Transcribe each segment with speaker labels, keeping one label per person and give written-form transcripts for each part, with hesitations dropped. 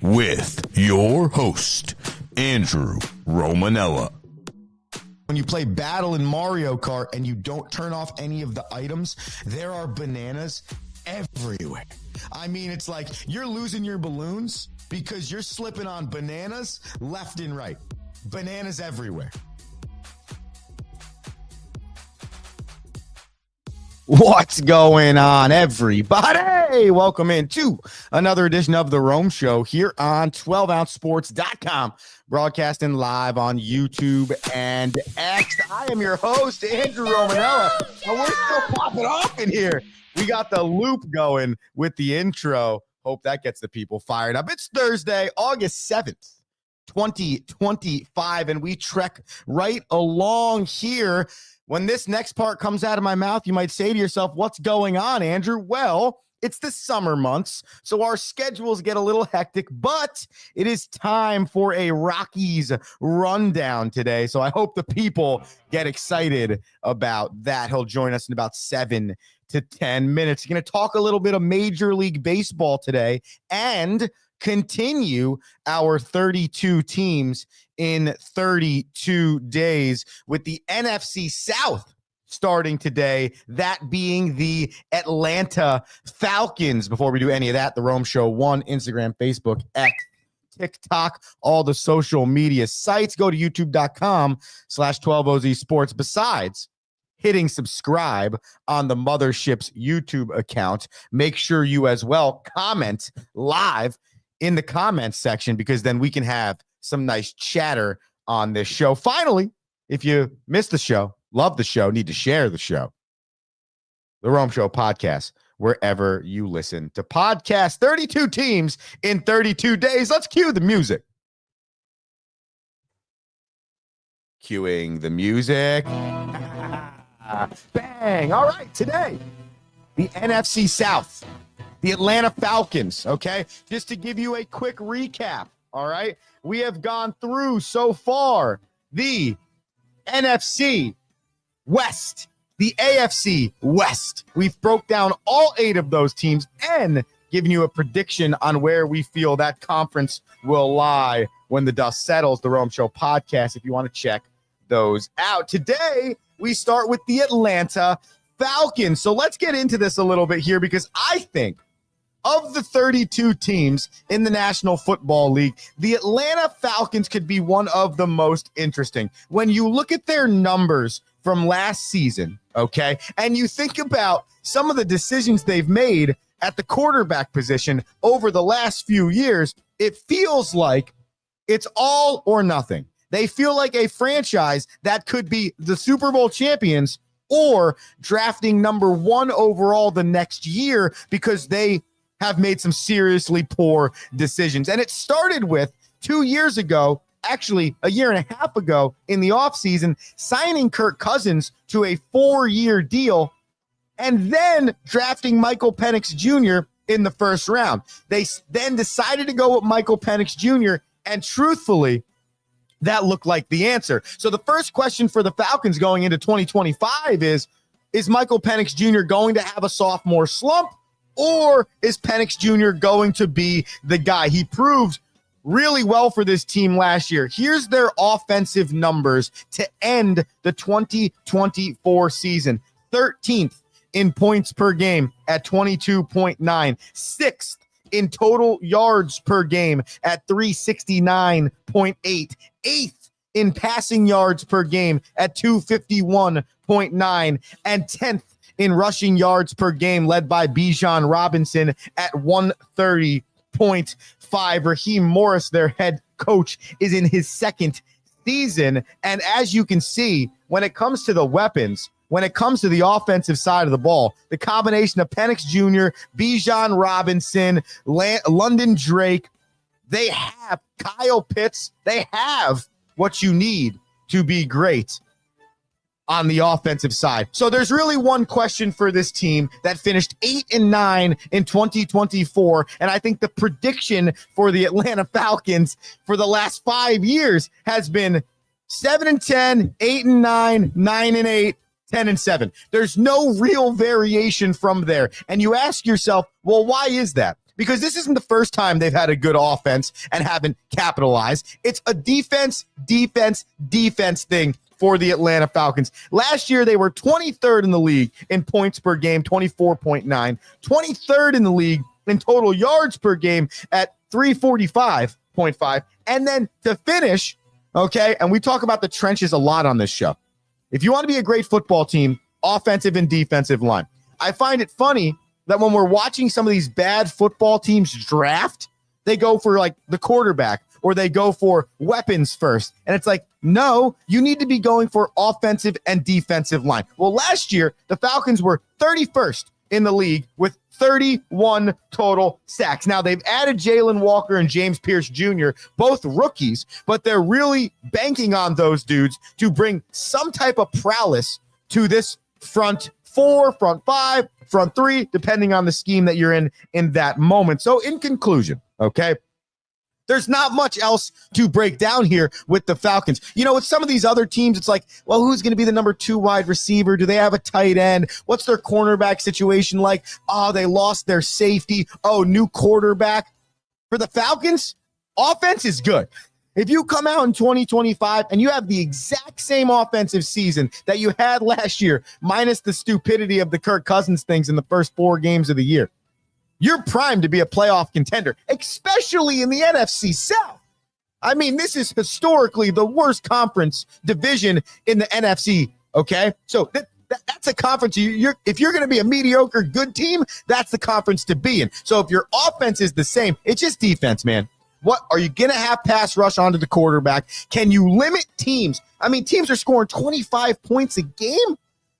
Speaker 1: with your host, Andrew Romanella.
Speaker 2: When you play Battle in Mario Kart and you don't turn off any of the items, there are bananas everywhere. I mean, it's like you're losing your balloons because you're slipping on bananas left and right. Bananas everywhere. What's going on, everybody? Welcome into another edition of The Rome Show here on 12ouncesports.com, broadcasting live on YouTube and X. I am your host, Andrew Romanella, and we're still popping off in here. We got the loop going with the intro. Hope that gets the people fired up. It's Thursday, August 7th, 2025, and we trek right along here. When this next part comes out of my mouth, you might say to yourself, what's going on, Andrew? Well, it's the summer months, so our schedules get a little hectic, but it is time for a Rockies rundown today. So I hope the people get excited about that. He'll join us in about 7 to 10 minutes. We're going to talk a little bit of Major League Baseball today and continue our 32 teams in 32 days with the NFC South starting today, that being the Atlanta Falcons. Before we do any of that, The Rome Show 1, Instagram, Facebook, X, TikTok, all the social media sites. Go to youtube.com/12OZ Sports. Besides hitting subscribe on the Mothership's YouTube account, make sure you as well comment live in the comments section, because then we can have some nice chatter on this show. Finally, if you missed the show, love the show, need to share the show, The Rome Show podcast, wherever you listen to podcasts. 32 teams in 32 days. Let's cue the music. Cueing the music. Bang. All right, today, the NFC South, the Atlanta Falcons, okay? Just to give you a quick recap, all right? We have gone through so far the NFC West, the AFC West. We've broke down all 8 of those teams and given you a prediction on where we feel that conference will lie when the dust settles. The Rome Show podcast, if you want to check those out. Today, we start with the Atlanta Falcons. So let's get into this a little bit here, because I think of the 32 teams in the National Football League, the Atlanta Falcons could be one of the most interesting. When you look at their numbers from last season, okay, and you think about some of the decisions they've made at the quarterback position over the last few years, it feels like it's all or nothing. They feel like a franchise that could be the Super Bowl champions or drafting number 1 overall the next year, because they have made some seriously poor decisions. And it started with 2 years ago, actually a year and a half ago in the offseason, signing Kirk Cousins to a 4-year deal and then drafting Michael Penix Jr. in the first round. They then decided to go with Michael Penix Jr., and truthfully, that looked like the answer. So the first question for the Falcons going into 2025 is Michael Penix Jr. going to have a sophomore slump, or is Penix Jr. going to be the guy? He proved really well for this team last year. Here's their offensive numbers to end the 2024 season. 13th in points per game at 22.9. 6th in total yards per game at 369.8. 8th in passing yards per game at 251.9. And 10th in rushing yards per game, led by Bijan Robinson at 130.5. Raheem Morris, their head coach, is in his 2nd season. And as you can see, when it comes to the weapons, when it comes to the offensive side of the ball, the combination of Penix Jr., Bijan Robinson, London Drake, they have Kyle Pitts. They have what you need to be great on the offensive side. So there's really one question for this team that finished 8-9 in 2024. And I think the prediction for the Atlanta Falcons for the last 5 years has been 7-10, 8-9, 9-8, 10-7. There's no real variation from there. And you ask yourself, well, why is that? because this isn't the first time they've had a good offense and haven't capitalized. It's a defense thing for the Atlanta Falcons. Last year, they were 23rd in the league in points per game, 24.9, 23rd in the league in total yards per game at 345.5. And then to finish, okay, and we talk about the trenches a lot on this show. If you want to be a great football team, offensive and defensive line. I find it funny that when we're watching some of these bad football teams draft, they go for like the quarterback or they go for weapons first. And it's like, no, you need to be going for offensive and defensive line. Well, last year, the Falcons were 31st in the league with 31 total sacks. Now, they've added Jalen Walker and James Pierce Jr., both rookies, but they're really banking on those dudes to bring some type of prowess to this front four, front five, front three, depending on the scheme that you're in that moment. So in conclusion, okay, there's not much else to break down here with the Falcons. You know, with some of these other teams, it's like, well, who's going to be the number 2 wide receiver? Do they have a tight end? What's their cornerback situation like? Oh, they lost their safety. Oh, new quarterback. For the Falcons, offense is good. If you come out in 2025 and you have the exact same offensive season that you had last year, minus the stupidity of the Kirk Cousins things in the first 4 games of the year, you're primed to be a playoff contender, especially in the NFC South. I mean, this is historically the worst conference division in the NFC, okay? So that's a conference. If you're going to be a mediocre good team, that's the conference to be in. So if your offense is the same, it's just defense, man. What are you going to have pass rush onto the quarterback? Can you limit teams? I mean, teams are scoring 25 points a game.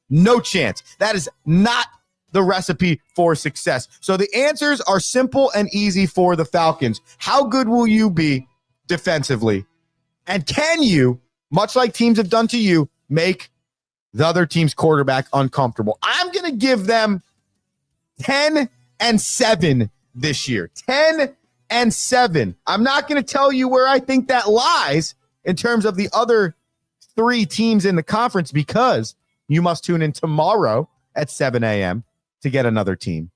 Speaker 2: No chance. That is not the recipe for success. So the answers are simple and easy for the Falcons. How good will you be defensively? And can you, much like teams have done to you, make the other team's quarterback uncomfortable? I'm going to give them 10-7 this year. 10-7. I'm not going to tell you where I think that lies in terms of the other 3 teams in the conference, because you must tune in tomorrow at 7 a.m. to get another team.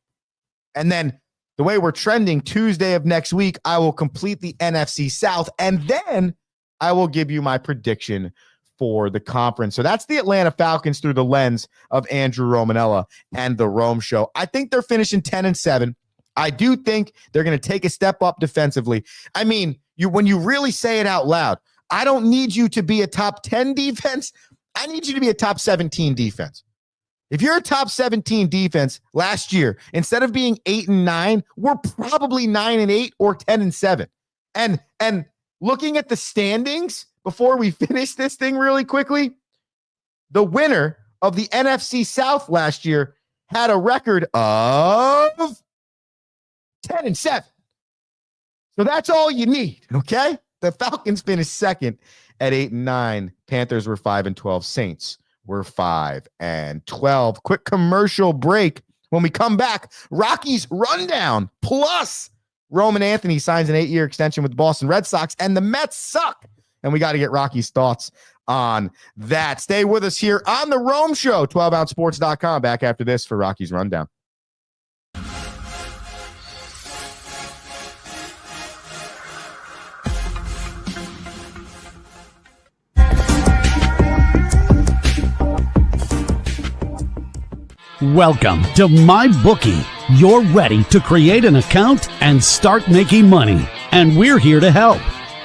Speaker 2: And then the way we're trending, Tuesday of next week, I will complete the NFC South, and then I will give you my prediction for the conference. So that's the Atlanta Falcons through the lens of Andrew Romanella and the Rome Show. I think they're finishing 10-7. I do think they're going to take a step up defensively. I mean, when you really say it out loud, I don't need you to be a top 10 defense. I need you to be a top 17 defense. If you're a top 17 defense last year, instead of being 8-9, we're probably 9-8 or 10-7. And looking at the standings before we finish this thing really quickly, the winner of the NFC South last year had a record of 10-7. So that's all you need, okay? The Falcons finished second at 8-9. Panthers were 5-12. Saints were 5-12. Quick commercial break. When we come back, Rockies rundown plus Roman Anthony signs an 8-year extension with the Boston Red Sox, and the Mets suck. And we got to get Rocky's thoughts on that. Stay with us here on the Rome Show, 12ouncesports.com. Back after this for Rocky's rundown.
Speaker 3: Welcome to MyBookie. You're ready to create an account and start making money, and we're here to help.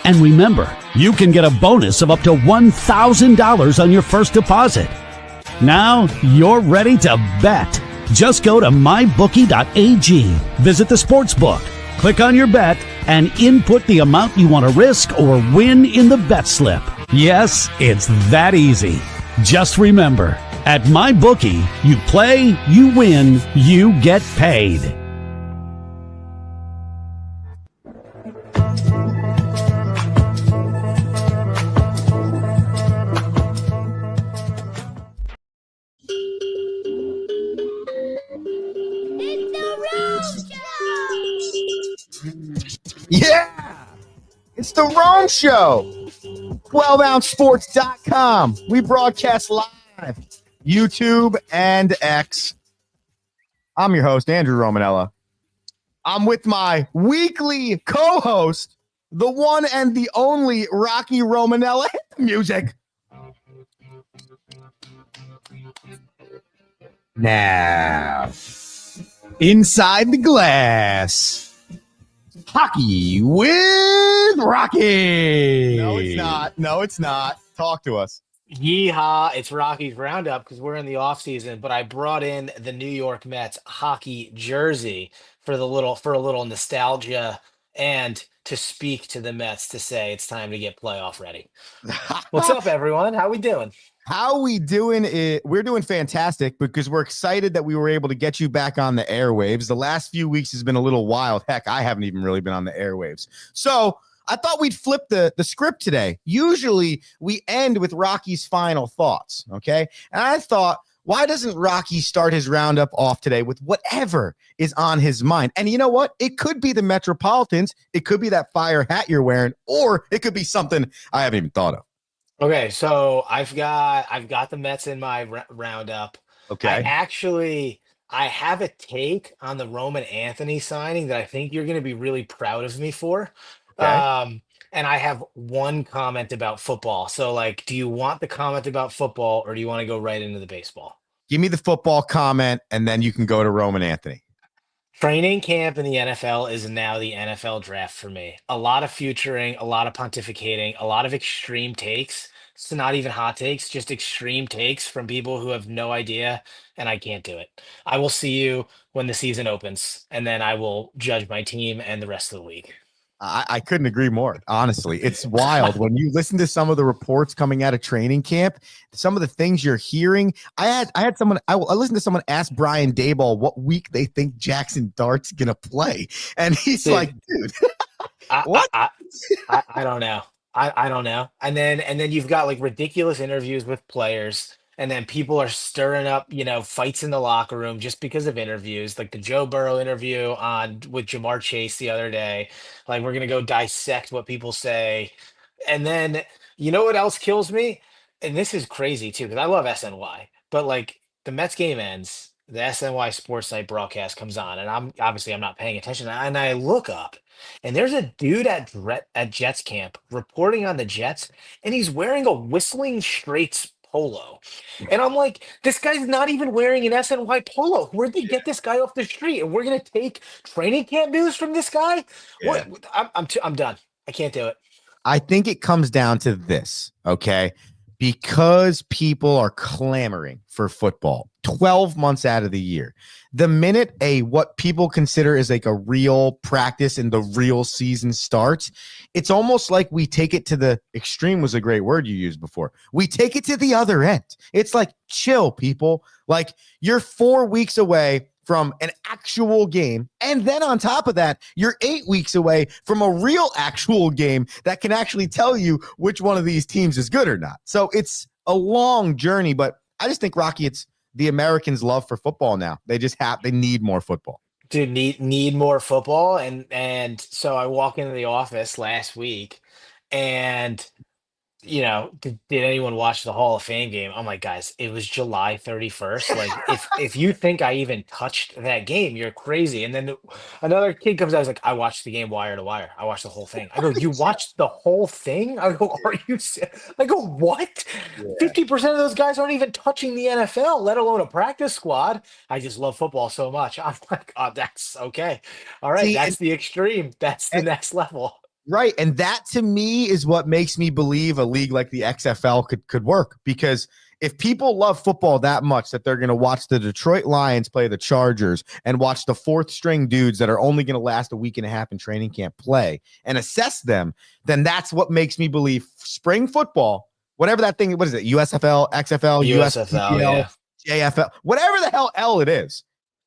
Speaker 3: And remember, you can get a bonus of up to $1,000 on your first deposit. Now you're ready to bet. Just go to mybookie.ag, visit the sportsbook, click on your bet, and input the amount you want to risk or win in the bet slip. Yes, it's that easy. Just remember, at MyBookie, you play, you win, you get paid.
Speaker 2: Yeah, it's the Rome Show. 12ouncesports.com. We broadcast live, YouTube and X. I'm your host, Andrew Romanella. I'm with my weekly co-host, the one and the only Rocky Romanella. Hit the music. Now, inside the glass, hockey with Rocky. No, it's not. No, it's not. Talk to us.
Speaker 4: Yeehaw, it's Rocky's Roundup because we're in the off season, but I brought in the New York Mets hockey jersey for a little nostalgia and to speak to the Mets to say it's time to get playoff ready. What's up, everyone? How we doing?
Speaker 2: How we doing? We're doing fantastic because we're excited that we were able to get you back on the airwaves. The last few weeks has been a little wild. Heck, I haven't even really been on the airwaves. So I thought we'd flip the script today. Usually we end with Rocky's final thoughts, okay? And I thought, why doesn't Rocky start his roundup off today with whatever is on his mind? And you know what? It could be the Metropolitans. It could be that fire hat you're wearing, or it could be something I haven't even thought of.
Speaker 4: Okay, so I've got the Mets in my roundup.
Speaker 2: Okay.
Speaker 4: I have a take on the Roman Anthony signing that I think you're going to be really proud of me for.
Speaker 2: Okay.
Speaker 4: And I have one comment about football. So, like, do you want the comment about football or do you want to go right into the baseball?
Speaker 2: Give me the football comment, and then you can go to Roman Anthony.
Speaker 4: Training camp in the NFL is now the NFL draft for me. A lot of futuring, a lot of pontificating, a lot of extreme takes. So not even hot takes, just extreme takes from people who have no idea, and I can't do it. I will see you when the season opens, and then I will judge my team and the rest of the league.
Speaker 2: I couldn't agree more. Honestly, it's wild when you listen to some of the reports coming out of training camp, some of the things you're hearing. I had someone, I listened to someone ask Brian Daboll what week they think Jackson Dart's going to play. And he's like, dude, what?
Speaker 4: I don't know. I don't know. And then you've got like ridiculous interviews with players. And then people are stirring up, fights in the locker room just because of interviews, like the Joe Burrow interview with Jamar Chase the other day. Like, we're gonna go dissect what people say, and then you know what else kills me? And this is crazy too, because I love SNY, but like the Mets game ends, the SNY Sports Night broadcast comes on, and I'm not paying attention, and I look up, and there's a dude at Jets camp reporting on the Jets, and he's wearing a Whistling Straits polo. And I'm like, this guy's not even wearing an SNY polo. Where'd they get this guy off the street? And we're gonna take training camp news from this guy?
Speaker 2: Yeah.
Speaker 4: What? I'm done. I can't do it.
Speaker 2: I think it comes down to this, okay? Because people are clamoring for football 12 months out of the year. The minute what people consider is like a real practice and the real season starts, it's almost like we take it to the extreme, was a great word you used before. We take it to the other end. It's like, chill, people. Like, you're 4 weeks away from an actual game. And then on top of that, you're 8 weeks away from a real actual game that can actually tell you which one of these teams is good or not. So it's a long journey, but I just think, Rocky, it's the Americans' love for football now. They need more football.
Speaker 4: Dude, need more football. And so I walk into the office last week and did anyone watch the Hall of Fame game? I'm like, guys, it was July 31st. Like, if you think I even touched that game, you're crazy. And then another kid comes out, he's like, I watched the game wire to wire. I watched the whole thing. I go, you watched the whole thing? I go, I go, what? Yeah. 50% of those guys aren't even touching the NFL, let alone a practice squad. I just love football so much. I'm like, oh, that's okay. All right, that's the extreme. That's the next level.
Speaker 2: Right. And that, to me, is what makes me believe a league like the XFL could work. Because if people love football that much that they're going to watch the Detroit Lions play the Chargers and watch the fourth string dudes that are only going to last a week and a half in training camp play and assess them, then that's what makes me believe spring football, whatever that thing, what is it? USFL, XFL,
Speaker 4: USFL,
Speaker 2: JFL, whatever the hell L it is.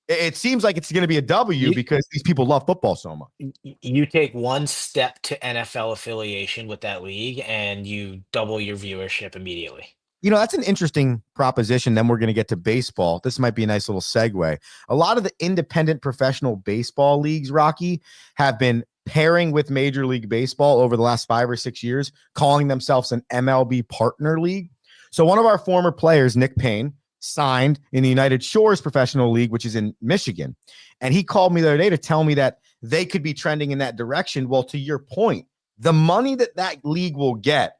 Speaker 2: It seems like it's going to be a W because these people love football so much.
Speaker 4: You take one step to NFL affiliation with that league and you double your viewership immediately.
Speaker 2: That's an interesting proposition. Then we're going to get to baseball. This might be a nice little segue. A lot of the independent professional baseball leagues, Rocky, have been pairing with Major League Baseball over the last 5 or 6 years, calling themselves an MLB partner league. So one of our former players, Nick Payne, signed in the United Shores Professional League, which is in Michigan. And he called me the other day to tell me that they could be trending in that direction. Well, to your point, the money that league will get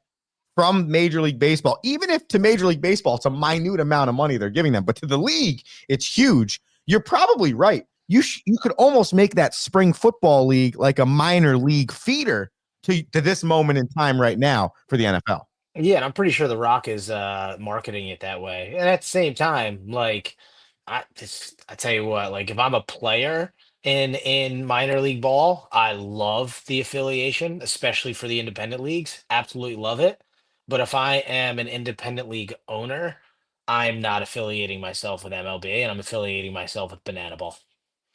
Speaker 2: from Major League Baseball, even if to Major League Baseball, it's a minute amount of money they're giving them, but to the league, it's huge. You're probably right. You could almost make that spring football league like a minor league feeder to this moment in time right now for the NFL.
Speaker 4: Yeah, and I'm pretty sure The Rock is marketing it that way. And at the same time, like I tell you what, like if I'm a player in minor league ball, I love the affiliation, especially for the independent leagues. Absolutely love it. But if I am an independent league owner, I'm not affiliating myself with MLB and I'm affiliating myself with Banana Ball.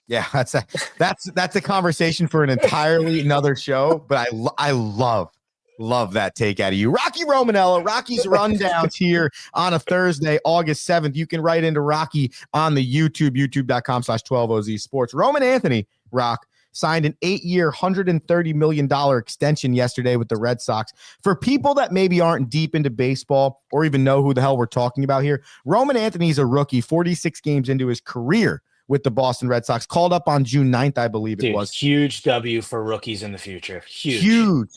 Speaker 2: Yeah, that's a conversation for an entirely another show. But I love that take out of you, Rocky Romanella. Rocky's rundowns here on a Thursday, August 7th. You can write into Rocky on the youtube.com/12OZ Sports. Roman Anthony, Rock, signed an 8-year, $130 million extension yesterday with the Red Sox. For people that maybe aren't deep into baseball or even know who the hell we're talking about here, Roman Anthony's a rookie, 46 games into his career with the Boston Red Sox, called up on June 9th, I believe it was.
Speaker 4: Huge W for rookies in the future. Huge.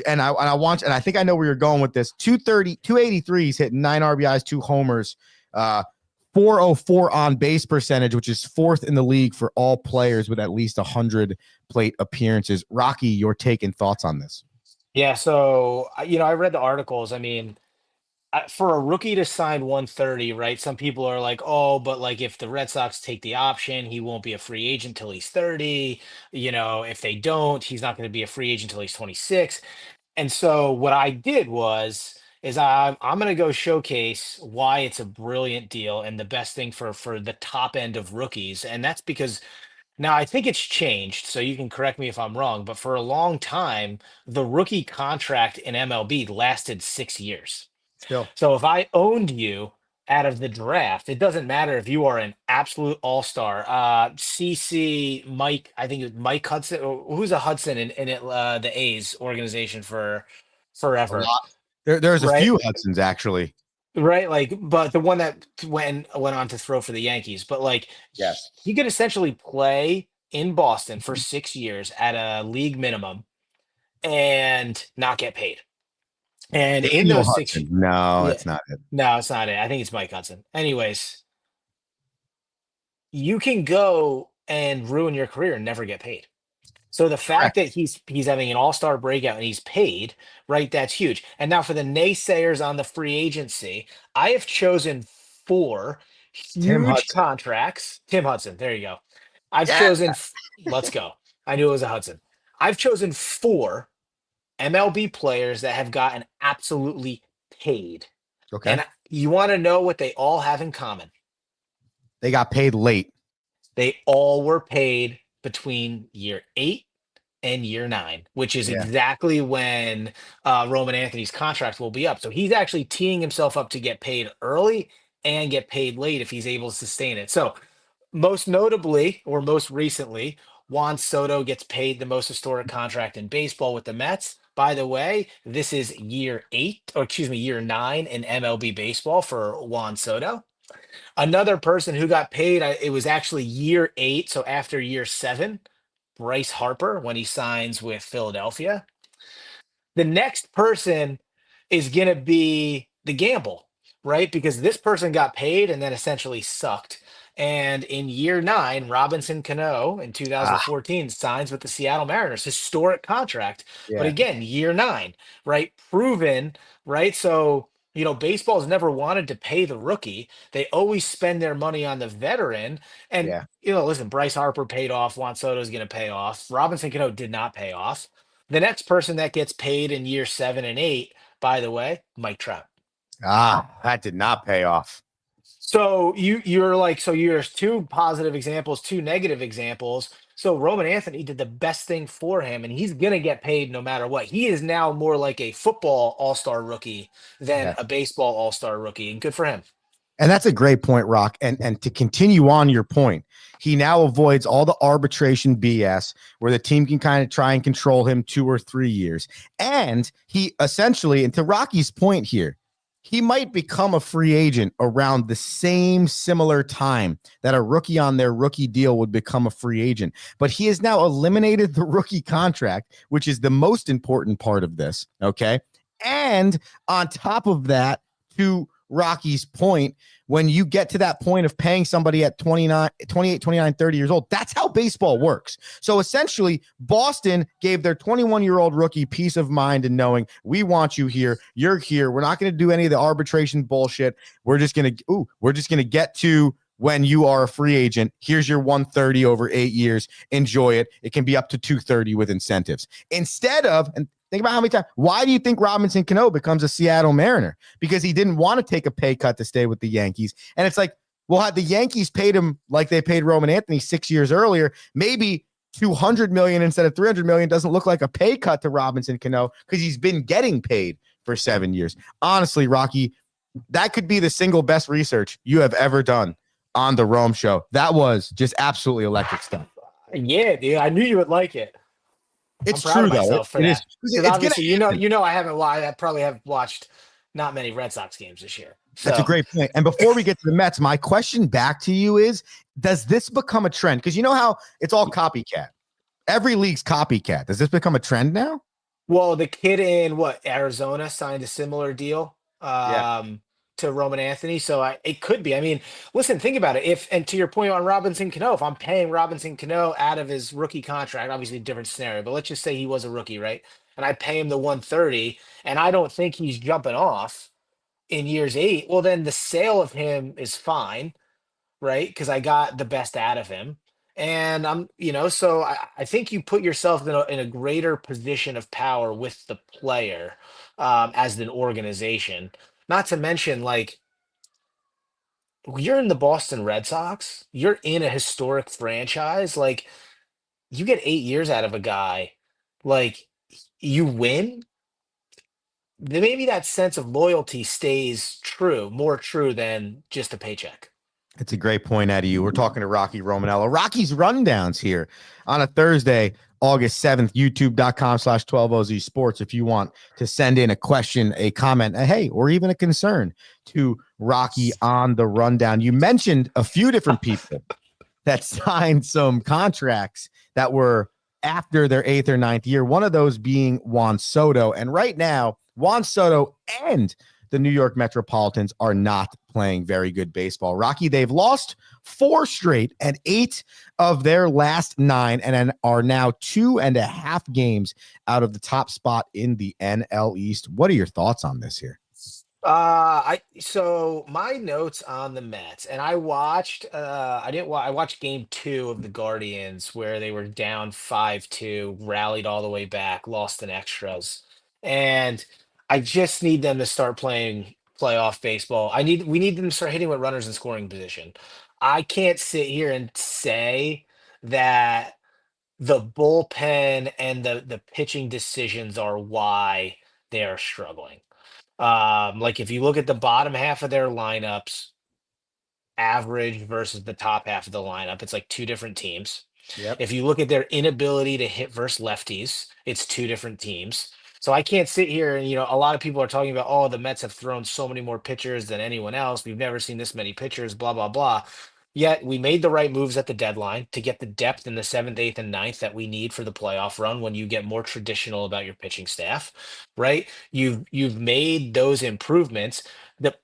Speaker 4: And I think I know where you're going with this. 283s, hitting 9 RBIs, 2 homers, 404 on base percentage, which is 4th in the league for all players with at least 100 plate appearances. Rocky, your take and thoughts on this? Yeah, so I read the articles. I mean, for a rookie to sign 130, right? Some people are like, oh, but like if the Red Sox take the option, he won't be a free agent till he's 30. If they don't, he's not going to be a free agent till he's 26. And so what I did is I'm going to go showcase why it's a brilliant deal and the best thing for the top end of rookies. And that's because now I think it's changed. So you can correct me if I'm wrong, but for a long time, the rookie contract in MLB lasted 6 years.
Speaker 2: Still.
Speaker 4: So if I owned you out of the draft, it doesn't matter if you are an absolute all-star. CC Mike, I think it was Mike Hudson. Who's a Hudson in the A's organization for forever?
Speaker 2: There's a
Speaker 4: Right?
Speaker 2: few Hudsons actually.
Speaker 4: Right, like, but the one that went on to throw for the Yankees, but like,
Speaker 2: Yes.
Speaker 4: he could essentially play in Boston for 6 years at a league minimum and not get paid. And in
Speaker 2: Daniel
Speaker 4: those six,
Speaker 2: Hudson. No,
Speaker 4: yeah,
Speaker 2: that's not it.
Speaker 4: no, it's not it. I think it's Mike Hudson. Anyways, you can go and ruin your career and never get paid. So the fact that he's having an all-star breakout and he's paid, right? That's huge. And now for the naysayers on the free agency, I have chosen 4
Speaker 2: Tim
Speaker 4: huge
Speaker 2: Hudson.
Speaker 4: contracts. Tim Hudson, there you go. I've
Speaker 2: Yeah.
Speaker 4: chosen. Let's go. I knew it was a Hudson. I've chosen 4 MLB players that have gotten absolutely paid.
Speaker 2: Okay.
Speaker 4: And you want to know what they all have in common?
Speaker 2: They got paid late.
Speaker 4: They all were paid between year 8 and year 9, which is exactly when Roman Anthony's contract will be up. So he's actually teeing himself up to get paid early and get paid late if he's able to sustain it. So most notably, or most recently, Juan Soto gets paid the most historic contract in baseball with the Mets. By the way, this is year 9 in MLB baseball for Juan Soto. Another person who got paid, it was actually year 8, so after year 7, Bryce Harper when he signs with Philadelphia. The next person is going to be the gamble, right? Because this person got paid and then essentially sucked. And in year 9, Robinson Cano in 2014 signs with the Seattle Mariners, historic contract.
Speaker 2: Yeah.
Speaker 4: But again, year 9, right? Proven, right? So, baseball's never wanted to pay the rookie. They always spend their money on the veteran. And, listen, Bryce Harper paid off. Juan Soto is going to pay off. Robinson Cano did not pay off. The next person that gets paid in year 7 and 8, by the way, Mike Trout.
Speaker 2: That did not pay off.
Speaker 4: So you're 2 positive examples, 2 negative examples. So Roman Anthony did the best thing for him, and he's going to get paid no matter what. He is now more like a football all-star rookie than a baseball all-star rookie, and good for him.
Speaker 2: And that's a great point, Rock. And to continue on your point, he now avoids all the arbitration BS where the team can kind of try and control him 2 or 3 years. And he essentially, and to Rocky's point here, he might become a free agent around the same similar time that a rookie on their rookie deal would become a free agent. But he has now eliminated the rookie contract, which is the most important part of this. Okay. And on top of that, to Rocky's point, when you get to that point of paying somebody at 28, 29, 30 years old, that's how baseball works. So essentially, Boston gave their 21-year-old rookie peace of mind and knowing, we want you here. You're here. We're not going to do any of the arbitration bullshit. We're just going to get to when you are a free agent. Here's your 130 over 8 years. Enjoy it. It can be up to 230 with incentives. Instead of, and think about how many times. Why do you think Robinson Cano becomes a Seattle Mariner? Because he didn't want to take a pay cut to stay with the Yankees. And it's like, well, had the Yankees paid him like they paid Roman Anthony 6 years earlier, maybe $200 million instead of $300 million doesn't look like a pay cut to Robinson Cano because he's been getting paid for 7 years. Honestly, Rocky, that could be the single best research you have ever done on the Rome Show. That was just absolutely electric stuff.
Speaker 4: Yeah, dude, I knew you would like it.
Speaker 2: It's true though.
Speaker 4: Because obviously, I probably have watched not many Red Sox games this year. So.
Speaker 2: That's a great point. And before we get to the Mets, my question back to you is, does this become a trend? Because you know how it's all copycat. Every league's copycat. Does this become a trend now?
Speaker 4: Well, the kid in Arizona signed a similar deal. To Roman Anthony. So it could be. I mean, listen, think about it. And to your point on Robinson Cano, if I'm paying Robinson Cano out of his rookie contract, obviously a different scenario, but let's just say he was a rookie, right? And I pay him the 130 and I don't think he's jumping off in years 8. Well, then the sale of him is fine, right? Because I got the best out of him. And so I think you put yourself in a greater position of power with the player as an organization. Not to mention, like, you're in the Boston Red Sox, you're in a historic franchise, like, you get 8 years out of a guy, like, you win, then maybe that sense of loyalty stays true, more true than just a paycheck.
Speaker 2: It's a great point out of you. We're talking to Rocky Romanello. Rocky's Rundowns here on a Thursday, August 7th, youtube.com/12OZ Sports. If you want to send in a question, a comment, or even a concern to Rocky on the Rundown. You mentioned a few different people that signed some contracts that were after their 8th or 9th year. One of those being Juan Soto. And right now, Juan Soto and the New York Metropolitans are not playing very good baseball. Rocky, they've lost 4 straight and 8 of their last 9 and are now 2.5 games out of the top spot in the NL East. What are your thoughts on this here?
Speaker 4: So my notes on the Mets, and I watched I watched game 2 of the Guardians where they were down 5-2, rallied all the way back, lost in extras. And I just need them to start playing playoff baseball. We need them to start hitting with runners in scoring position. I can't sit here and say that the bullpen and the pitching decisions are why they are struggling. Like if you look at the bottom half of their lineups, average versus the top half of the lineup, it's like 2 different teams.
Speaker 2: Yep.
Speaker 4: If you look at their inability to hit versus lefties, it's 2 different teams. So I can't sit here and, a lot of people are talking about, oh, the Mets have thrown so many more pitchers than anyone else. We've never seen this many pitchers, blah, blah, blah. Yet we made the right moves at the deadline to get the depth in the 7th, 8th, and 9th that we need for the playoff run when you get more traditional about your pitching staff, right? You've made those improvements. The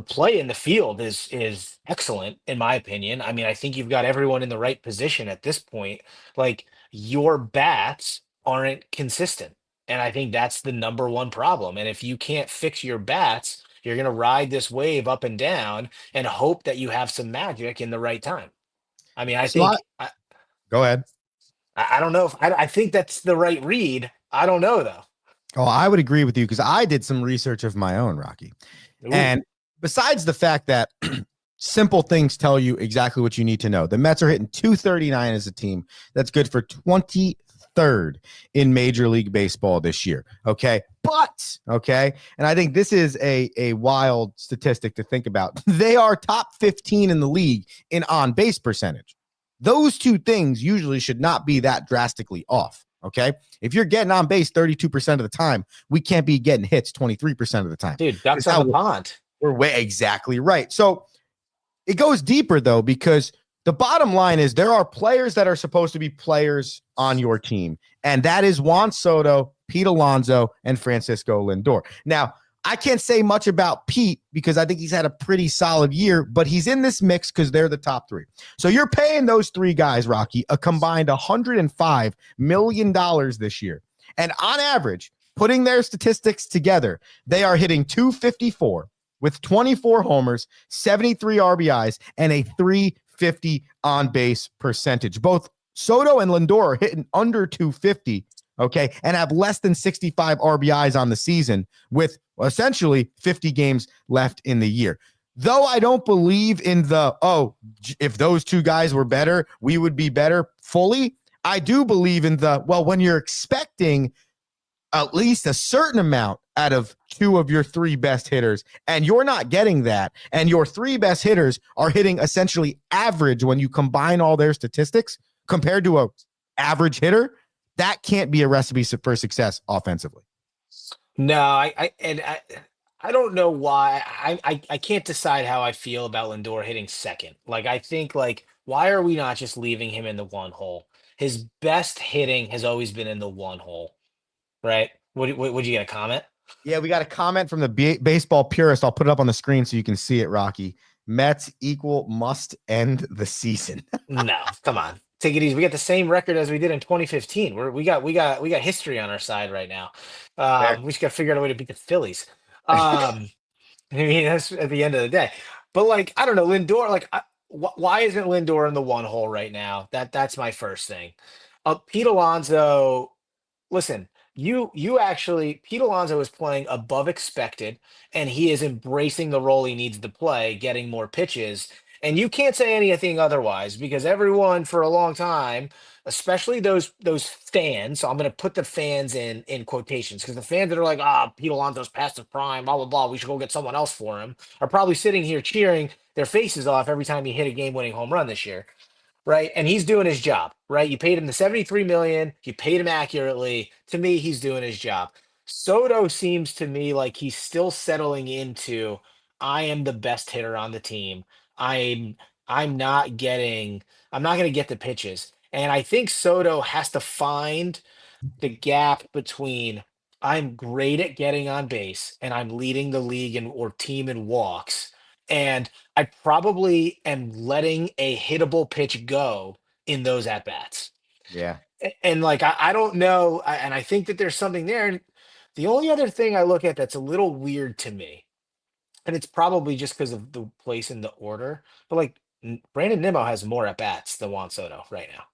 Speaker 4: play in the field is excellent, in my opinion. I mean, I think you've got everyone in the right position at this point. Like, your bats aren't consistent. And I think that's the number one problem. And if you can't fix your bats, you're going to ride this wave up and down and hope that you have some magic in the right time. I mean,
Speaker 2: go ahead.
Speaker 4: I don't know I think that's the right read. I don't know, though.
Speaker 2: Oh, I would agree with you because I did some research of my own, Rocky. Ooh. And besides the fact that simple things tell you exactly what you need to know, the Mets are hitting 239 as a team. That's good for 23rd in Major League Baseball this year. Okay. And I think this is a wild statistic to think about. They are top 15 in the league in on-base percentage. Those 2 things usually should not be that drastically off. Okay. If you're getting on base 32% of the time, we can't be getting hits 23% of the time.
Speaker 4: Dude, ducks on the pond.
Speaker 2: We're way exactly right. So it goes deeper though, because the bottom line is there are players that are supposed to be players on your team, and that is Juan Soto, Pete Alonso, and Francisco Lindor. Now, I can't say much about Pete because I think he's had a pretty solid year, but he's in this mix because they're the top three. So you're paying those three guys, Rocky, a combined $105 million this year. And on average, putting their statistics together, they are hitting 254 with 24 homers, 73 RBIs, and a 350 on base percentage. Both Soto and Lindor are hitting under 250, okay, and have less than 65 RBIs on the season with essentially 50 games left in the year. Though I don't believe in the, if those two guys were better, we would be better fully, I do believe in the, when you're expecting at least a certain amount out of two of your three best hitters, and you're not getting that, and your three best hitters are hitting essentially average when you combine all their statistics compared to a average hitter, that can't be a recipe for success offensively.
Speaker 4: No, I don't know why. I can't decide how I feel about Lindor hitting second. Like, I think, like, why are we not just leaving him in the one hole? His best hitting has always been in the one hole, right? Would you get a comment?
Speaker 2: Yeah, we got a comment from the baseball purist. I'll put it up on the screen so you can see it, Rocky. Mets must end the season.
Speaker 4: No, come on. Take it easy. We got the same record as we did in 2015. We got history on our side right now. We just got to figure out a way to beat the Phillies. I mean, that's at the end of the day. But, like, I don't know, Lindor. Like, why isn't Lindor in the one hole right now? That's my first thing. Pete Alonso. Listen, you actually, Pete Alonso is playing above expected, and he is embracing the role he needs to play, getting more pitches. And you can't say anything otherwise, because everyone for a long time, especially those fans, so I'm going to put the fans in quotations, because the fans that are like, Pete Alonso's past his prime, blah, blah, blah, we should go get someone else for him, are probably sitting here cheering their faces off every time he hit a game-winning home run this year. Right. And he's doing his job, right? You paid him the 73 million. You paid him accurately. To me, he's doing his job. Soto seems to me like he's still settling into, I am the best hitter on the team. I'm I'm not getting I'm not going to get the pitches. And I think Soto has to find the gap between, I'm great at getting on base and I'm leading the league or team in walks, and I probably am letting a hittable pitch go in those at bats.
Speaker 2: Yeah.
Speaker 4: And, like, I don't know, and I think that there's something there. And the only other thing I look at that's a little weird to me, and it's probably just because of the place in the order, but, like, Brandon Nimmo has more at bats than Juan Soto right now.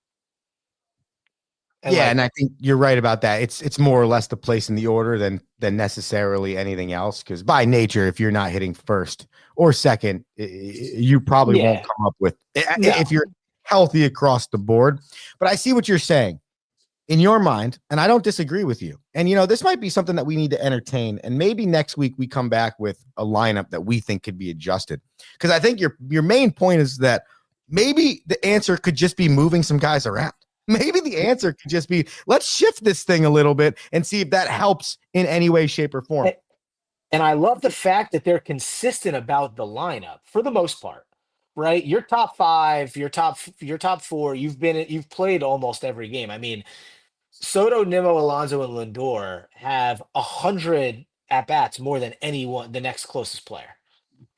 Speaker 2: And yeah, and I think you're right about that. It's more or less the place in the order than necessarily anything else. Because by nature, if you're not hitting first or second, you probably won't come up with if you're healthy across the board. But I see what you're saying in your mind, and I don't disagree with you. And this might be something that we need to entertain. And maybe next week we come back with a lineup that we think could be adjusted. Because I think your main point is that maybe the answer could just be moving some guys around. Maybe the answer could just be, let's shift this thing a little bit and see if that helps in any way, shape, or form.
Speaker 4: And I love the fact that they're consistent about the lineup for the most part, right? Your top five, your top four, you've played almost every game. I mean, Soto, Nimmo, Alonso, and Lindor have 100 at bats more than anyone, the next closest player,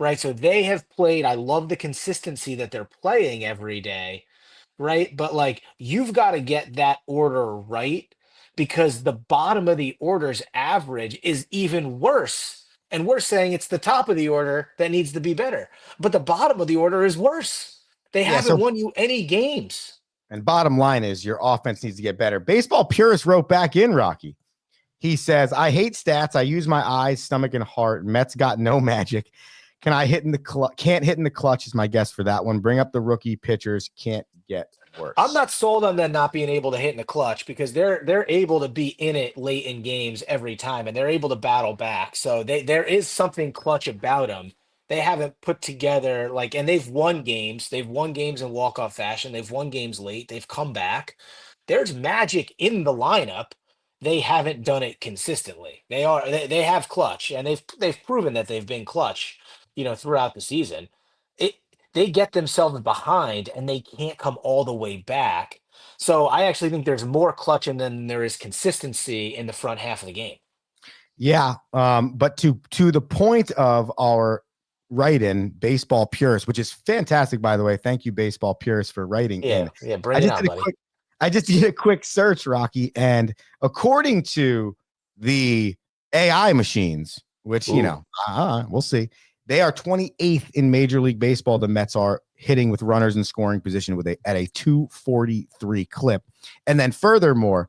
Speaker 4: right? So they have played. I love the consistency that they're playing every day. Right. But, like, you've got to get that order right, because the bottom of the order's average is even worse. And we're saying it's the top of the order that needs to be better. But the bottom of the order is worse. They haven't won you any games.
Speaker 2: And bottom line is your offense needs to get better. Baseball Purist wrote back in, Rocky. He says, I hate stats. I use my eyes, stomach, and heart. Mets got no magic. Can I hit in the clutch? Can't hit in the clutch is my guess for that one. Bring up the rookie pitchers. Can't get worse.
Speaker 4: I'm not sold on them not being able to hit in the clutch, because they're able to be in it late in games every time, and they're able to battle back. So there is something clutch about them. They haven't put together, like, and they've won games. They've won games in walk-off fashion. They've won games late. They've come back. there's magic in the lineup. They haven't done it consistently. They have clutch, and they've proven that they've been clutch, throughout the season. It they get themselves behind and they can't come all the way back. So I actually think there's more clutch in than there is consistency in the front half of the game.
Speaker 2: Yeah, but to the point of our write-in, Baseball Purist, which is fantastic, by the way. Thank you, Baseball Purist, for writing in.
Speaker 4: Yeah, bring it on, buddy.
Speaker 2: I just did a quick search, Rocky, and according to the AI machines, which we'll see, they are 28th in Major League Baseball. The Mets are hitting with runners in scoring position at a 243 clip, and then furthermore.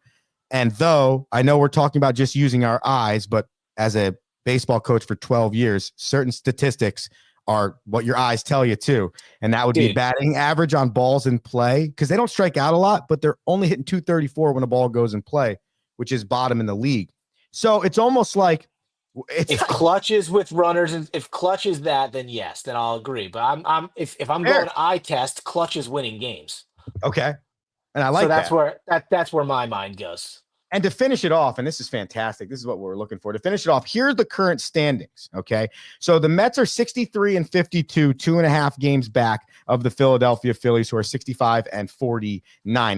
Speaker 2: And though I know we're talking about just using our eyes, but as a baseball coach for 12 years, certain statistics are what your eyes tell you too. And that would be batting average on balls in play, because they don't strike out a lot, but they're only hitting 234 when a ball goes in play, which is bottom in the league. So it's almost like
Speaker 4: if clutch is with runners, and if clutch is that, then yes, then I'll agree. But if I'm going eye test, clutch is winning games.
Speaker 2: Okay. And I like
Speaker 4: that's where my mind goes.
Speaker 2: And to finish it off, and this is fantastic. This is what we're looking for. To finish it off, here's the current standings. Okay. So the Mets are 63-52, 2.5 games back of the Philadelphia Phillies, who are 65-49.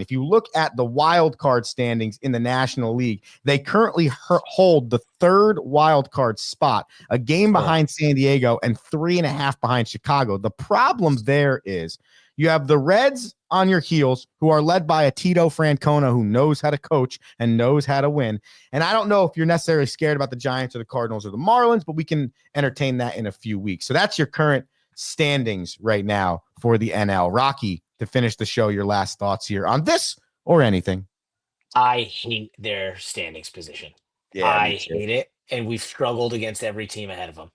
Speaker 2: If you look at the wild card standings in the National League, they currently hold the third wild card spot, a game behind San Diego and 3.5 behind Chicago. The problem there is you have the Reds on your heels, who are led by a Tito Francona who knows how to coach and knows how to win. And I don't know if you're necessarily scared about the Giants or the Cardinals or the Marlins, but we can entertain that in a few weeks. So that's your current standings right now for the NL. Rocky, to finish the show, your last thoughts here on this or anything.
Speaker 4: I hate their standings position. Yeah, I hate it. And we've struggled against every team ahead of them.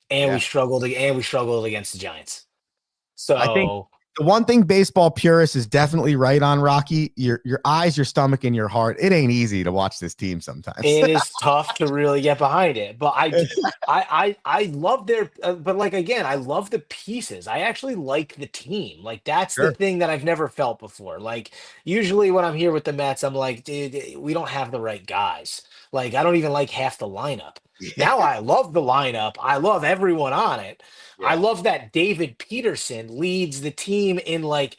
Speaker 4: And we struggled against the Giants. So
Speaker 2: I think the one thing Baseball Purist is definitely right on, Rocky, your eyes, your stomach, and your heart. It ain't easy to watch this team sometimes.
Speaker 4: It is tough to really get behind it. But I love their but like, again, I love the pieces. I actually like the team. Like, that's the thing that I've never felt before. Like, usually when I'm here with the Mets, I'm like, dude, we don't have the right guys. Like, I don't even like half the lineup. Yeah. Now I love the lineup. I love everyone on it. Yeah. I love that David Peterson leads the team in like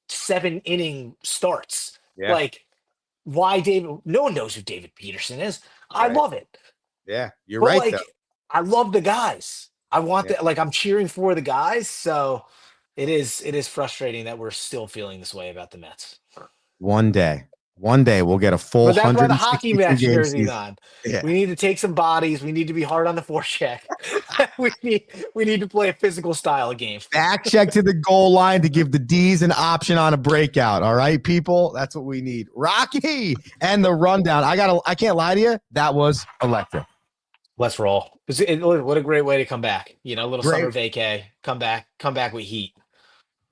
Speaker 4: 7-inning starts. Yeah. Like, why David? No one knows who David Peterson is. Right. I love it.
Speaker 2: Yeah, you're right.
Speaker 4: Like, I love the guys. I want that. Like, I'm cheering for the guys. So it is frustrating that we're still feeling this way about the Mets.
Speaker 2: One day we'll get a full 100.
Speaker 4: That's why the hockey match jersey's on. Yeah. We need to take some bodies. We need to be hard on the forecheck. we need to play a physical style of game.
Speaker 2: Back check to the goal line to give the D's an option on a breakout. All right, people, that's what we need. Rocky and the rundown. I can't lie to you. That was electric.
Speaker 4: Let's roll. What a great way to come back. A little summer vacay. Come back with heat.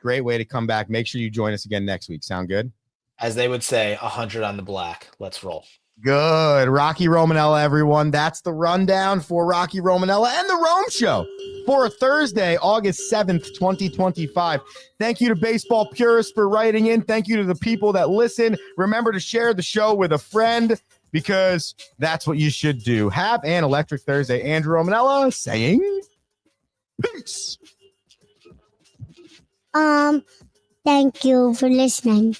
Speaker 2: Great way to come back. Make sure you join us again next week. Sound good?
Speaker 4: As they would say, 100 on the black. Let's roll.
Speaker 2: Good. Rocky Romanella, everyone. That's the rundown for Rocky Romanella and the Rome Show for Thursday, August 7th, 2025. Thank you to Baseball Purists for writing in. Thank you to the people that listen. Remember to share the show with a friend, because that's what you should do. Have an electric Thursday. Andrew Romanella saying peace.
Speaker 5: Thank you for listening.